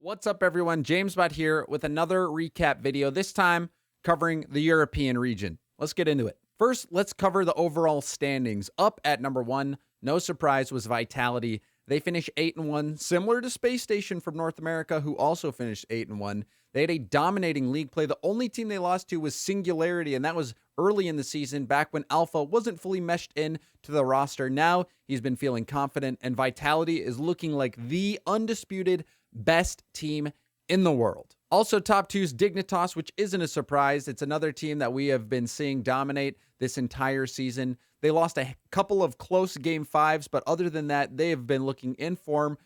What's up, everyone? Jamesbot here with another recap video, this time covering the European region. Let's get into it. First, let's cover the overall standings. Up at number 1, no surprise, was Vitality. They finished 8-1, similar to Space Station from North America, who also finished 8-1. They had a dominating league play. The only team they lost to was Singularity, and that was early in the season, back when Alpha wasn't fully meshed in to the roster. Now he's been feeling confident, and Vitality is looking like the undisputed best team in the world. Also, top 2's Dignitas, which isn't a surprise. It's another team that we have been seeing dominate this entire season. They lost a couple of close game 5s, but other than that, they have been looking in form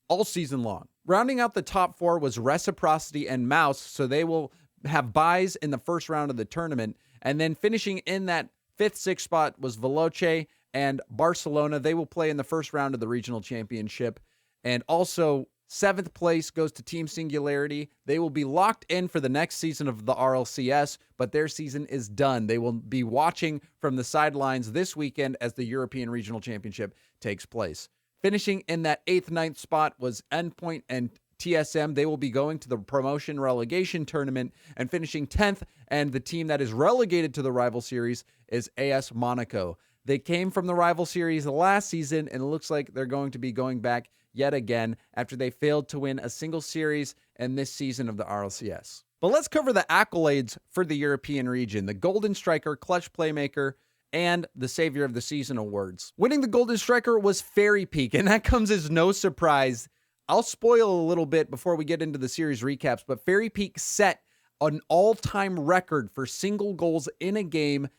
all season long. Rounding out the top 4 was Reciprocity and Mouse, so they will have buys in the first round of the tournament. And then finishing in that 5th, 6th spot was Veloce and Barcelona. They will play in the first round of the regional championship. And also, 7th place goes to Team Singularity. They will be locked in for the next season of the RLCS, but their season is done. They will be watching from the sidelines this weekend as the European Regional Championship takes place. Finishing in that 8th, 9th spot was Endpoint and TSM. They will be going to the promotion relegation tournament and finishing 10th, and the team that is relegated to the rival series is AS Monaco. They came from the rival series last season, and it looks like they're going to be going back yet again after they failed to win a single series in this season of the RLCS. But let's cover the accolades for the European region, the Golden Striker, Clutch Playmaker, and the Savior of the Season awards. Winning the Golden Striker was Fairy Peak, and that comes as no surprise. I'll spoil a little bit before we get into the series recaps, but Fairy Peak set an all-time record for single goals in a game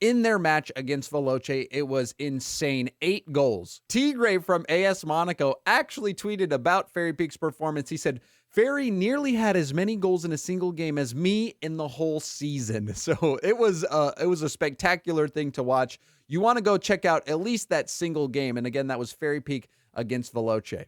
in their match against Veloce. It was insane. 8 goals. Tigre from AS Monaco actually tweeted about Fairy Peak's performance. He said, "Fairy nearly had as many goals in a single game as me in the whole season." So it was a spectacular thing to watch. You want to go check out at least that single game. And again, that was Fairy Peak against Veloce.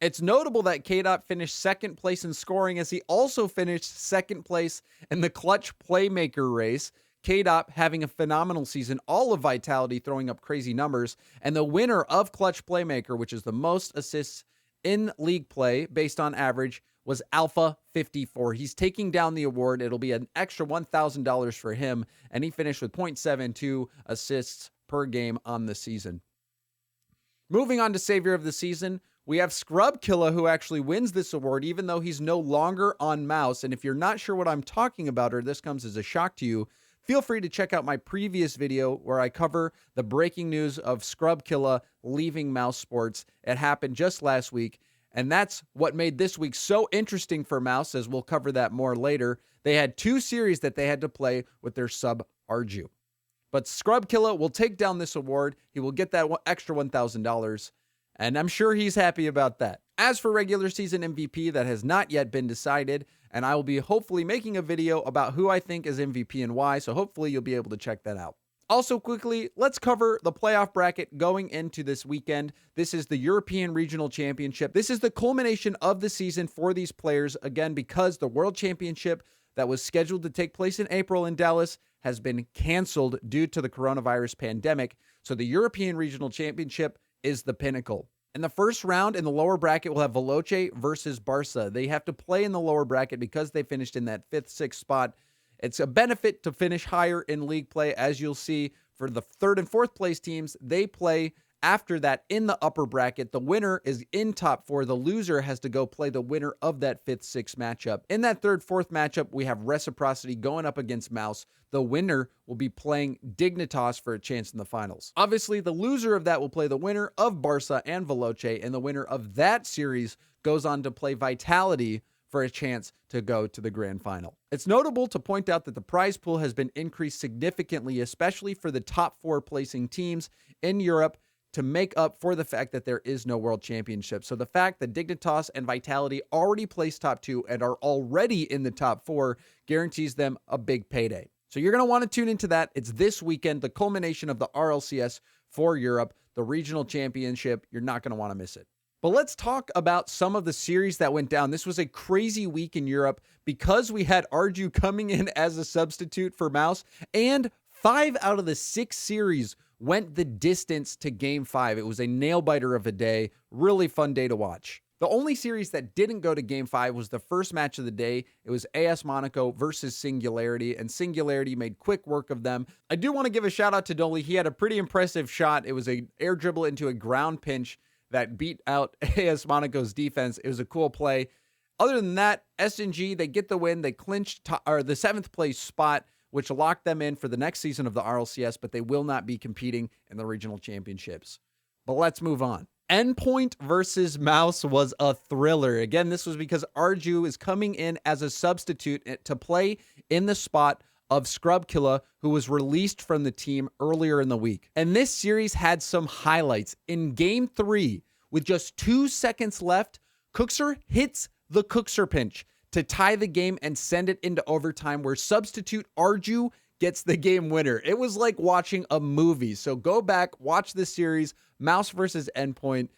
It's notable that K-Dot finished 2nd place in scoring, as he also finished 2nd place in the Clutch Playmaker race. K-Dot having a phenomenal season, all of Vitality throwing up crazy numbers, and the winner of Clutch Playmaker, which is the most assists in league play based on average, was Alpha 54. He's taking down the award. It'll be an extra $1,000 for him, and he finished with 0.72 assists per game on the season. Moving on to Savior of the Season, we have Scrubkilla, who actually wins this award, even though he's no longer on Mouse. And if you're not sure what I'm talking about, or this comes as a shock to you, feel free to check out my previous video where I cover the breaking news of Scrubkilla leaving Mousesports. It happened just last week, and that's what made this week so interesting for Mouse, as we'll cover that more later. They had 2 series that they had to play with their sub Arju. But Scrubkilla will take down this award. He will get that extra $1,000, and I'm sure he's happy about that. As for regular season MVP, that has not yet been decided, and I will be hopefully making a video about who I think is MVP and why, so hopefully you'll be able to check that out. Also quickly, let's cover the playoff bracket going into this weekend. This is the European Regional Championship. This is the culmination of the season for these players, again, because the World Championship that was scheduled to take place in April in Dallas has been canceled due to the coronavirus pandemic, so the European Regional Championship is the pinnacle. In the first round, in the lower bracket, we'll have Veloce versus Barca. They have to play in the lower bracket because they finished in that 5th, 6th spot. It's a benefit to finish higher in league play. As you'll see, for the 3rd and 4th place teams, they play after that in the upper bracket. The winner is in top 4. The loser has to go play the winner of that 5th, 6th matchup. In that 3rd, 4th matchup, we have Reciprocity going up against Mouse. The winner will be playing Dignitas for a chance in the finals. Obviously, the loser of that will play the winner of Barca and Veloce, and the winner of that series goes on to play Vitality for a chance to go to the grand final. It's notable to point out that the prize pool has been increased significantly, especially for the top 4 placing teams in Europe, to make up for the fact that there is no World Championship. So the fact that Dignitas and Vitality already placed top 2 and are already in the top 4 guarantees them a big payday. So you're going to want to tune into that. It's this weekend, the culmination of the RLCS for Europe, the regional championship. You're not going to want to miss it. But let's talk about some of the series that went down. This was a crazy week in Europe because we had Arju coming in as a substitute for Mouse, and 5 out of the 6 series went the distance to game 5. It was a nail biter of a day. Really fun day to watch. The only series that didn't go to Game 5 was the first match of the day. It was AS Monaco versus Singularity, and Singularity made quick work of them. I do want to give a shout out to Dolly. He had a pretty impressive shot. It was an air dribble into a ground pinch that beat out AS Monaco's defense. It was a cool play. Other than that, SNG, they get the win. They clinched the 7th place spot, which locked them in for the next season of the RLCS, but they will not be competing in the regional championships. But let's move on. Endpoint versus Mouse was a thriller. Again, this was because Arju is coming in as a substitute to play in the spot of Scrubkilla, who was released from the team earlier in the week. And this series had some highlights. In Game 3, with just 2 seconds left, Cookser hits the Cookser pinch to tie the game and send it into overtime, where substitute Arju gets the game winner. It was like watching a movie. So go back, watch this series, Mouse versus Endpoint.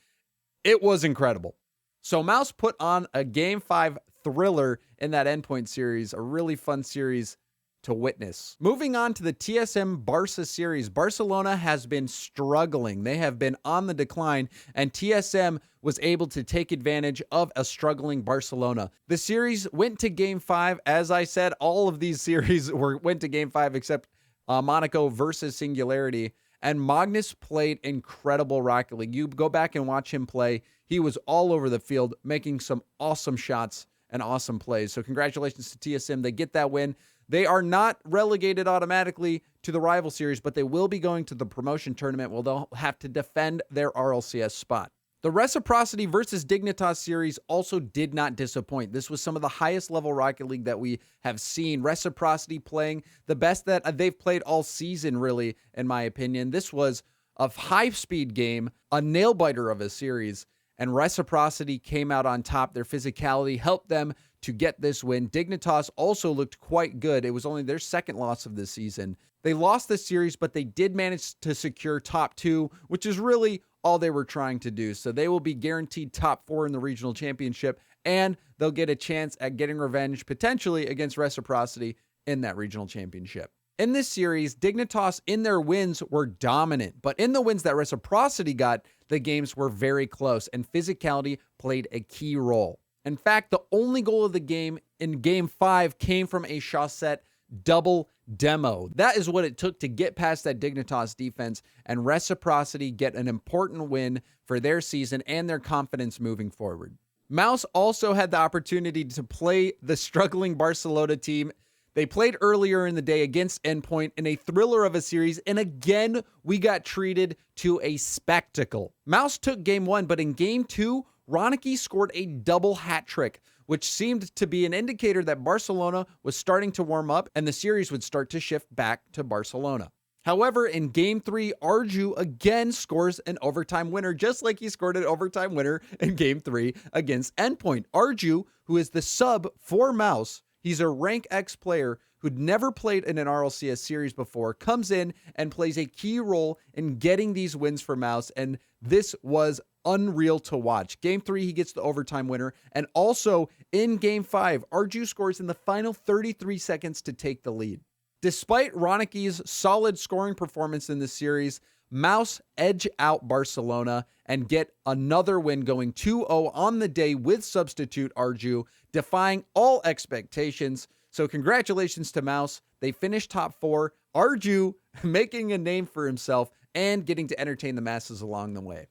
It was incredible. So Mouse put on a Game 5 thriller in that Endpoint series, a really fun series to witness. Moving on to the TSM Barca series, Barcelona has been struggling. They have been on the decline, and TSM was able to take advantage of a struggling Barcelona. The series went to Game 5. As I said, all of these series went to Game 5 except Monaco versus Singularity. And Magnus played incredible Rocket League. You go back and watch him play. He was all over the field, making some awesome shots and awesome plays. So congratulations to TSM. They get that win. They are not relegated automatically to the rival series, but they will be going to the promotion tournament where they'll have to defend their RLCS spot. The Reciprocity versus Dignitas series also did not disappoint. This was some of the highest level Rocket League that we have seen. Reciprocity playing the best that they've played all season, really, in my opinion. This was a high-speed game, a nail-biter of a series, and Reciprocity came out on top. Their physicality helped them to get this win. Dignitas also looked quite good. It was only their second loss of the season. They lost the series, but they did manage to secure top 2, which is really all they were trying to do. So they will be guaranteed top 4 in the regional championship, and they'll get a chance at getting revenge potentially against Reciprocity in that regional championship. In this series, Dignitas in their wins were dominant, but in the wins that Reciprocity got, the games were very close, and physicality played a key role. In fact, the only goal of the game in Game 5 came from a Chaussette double demo. That is what it took to get past that Dignitas defense and Reciprocity get an important win for their season and their confidence moving forward. Mouse also had the opportunity to play the struggling Barcelona team. They played earlier in the day against Endpoint in a thriller of a series, and again, we got treated to a spectacle. Mouse took Game 1, but in Game 2, Ronicky scored a double hat trick, which seemed to be an indicator that Barcelona was starting to warm up and the series would start to shift back to Barcelona. However, in Game 3, Arju again scores an overtime winner, just like he scored an overtime winner in Game 3 against Endpoint. Arju, who is the sub for Mouse, he's a rank X player who'd never played in an RLCS series before, comes in and plays a key role in getting these wins for Mouse, and this was unreal to watch. Game 3, he gets the overtime winner, and also in Game 5, Arju scores in the final 33 seconds to take the lead. Despite Ronicky's solid scoring performance in this series, Mouse edge out Barcelona and get another win, going 2-0 on the day with substitute Arju, defying all expectations. So congratulations to Mouse. They finished top 4. Arju making a name for himself and getting to entertain the masses along the way.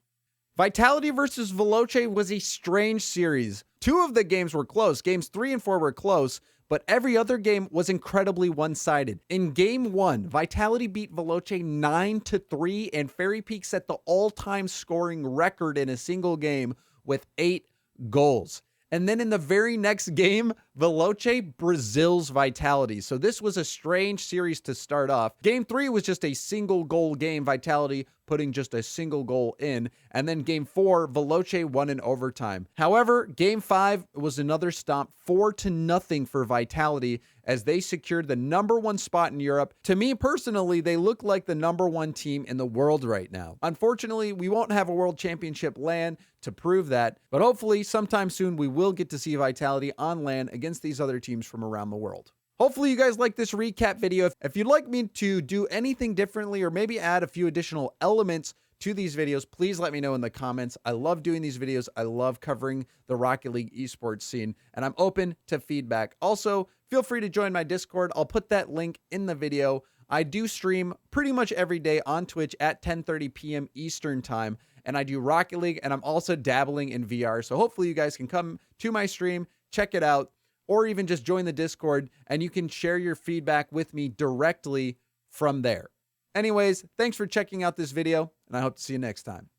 Vitality versus Veloce was a strange series. 2 of the games were close. Games 3 and 4 were close, but every other game was incredibly one-sided. In Game 1, Vitality beat Veloce 9-3, and Fairy Peak set the all-time scoring record in a single game with 8 goals. And then in the very next game, Veloce Brazil's Vitality. So this was a strange series to start off. Game 3 was just a single goal game, Vitality putting just a single goal in. And then Game 4, Veloce won in overtime. However, Game 5 was another stomp, 4-0 for Vitality, as they secured the #1 spot in Europe. To me personally, they look like the #1 team in the world right now. Unfortunately, we won't have a World Championship LAN to prove that, but hopefully sometime soon we will get to see Vitality on LAN against these other teams from around the world. Hopefully you guys like this recap video. If you'd like me to do anything differently or maybe add a few additional elements to these videos, please let me know in the comments. I love doing these videos. I love covering the Rocket League esports scene, and I'm open to feedback. Also, feel free to join my Discord. I'll put that link in the video. I do stream pretty much every day on Twitch at 10:30 p.m. Eastern time, and I do Rocket League, and I'm also dabbling in VR. So hopefully you guys can come to my stream, check it out, or even just join the Discord, and you can share your feedback with me directly from there. Anyways, thanks for checking out this video, and I hope to see you next time.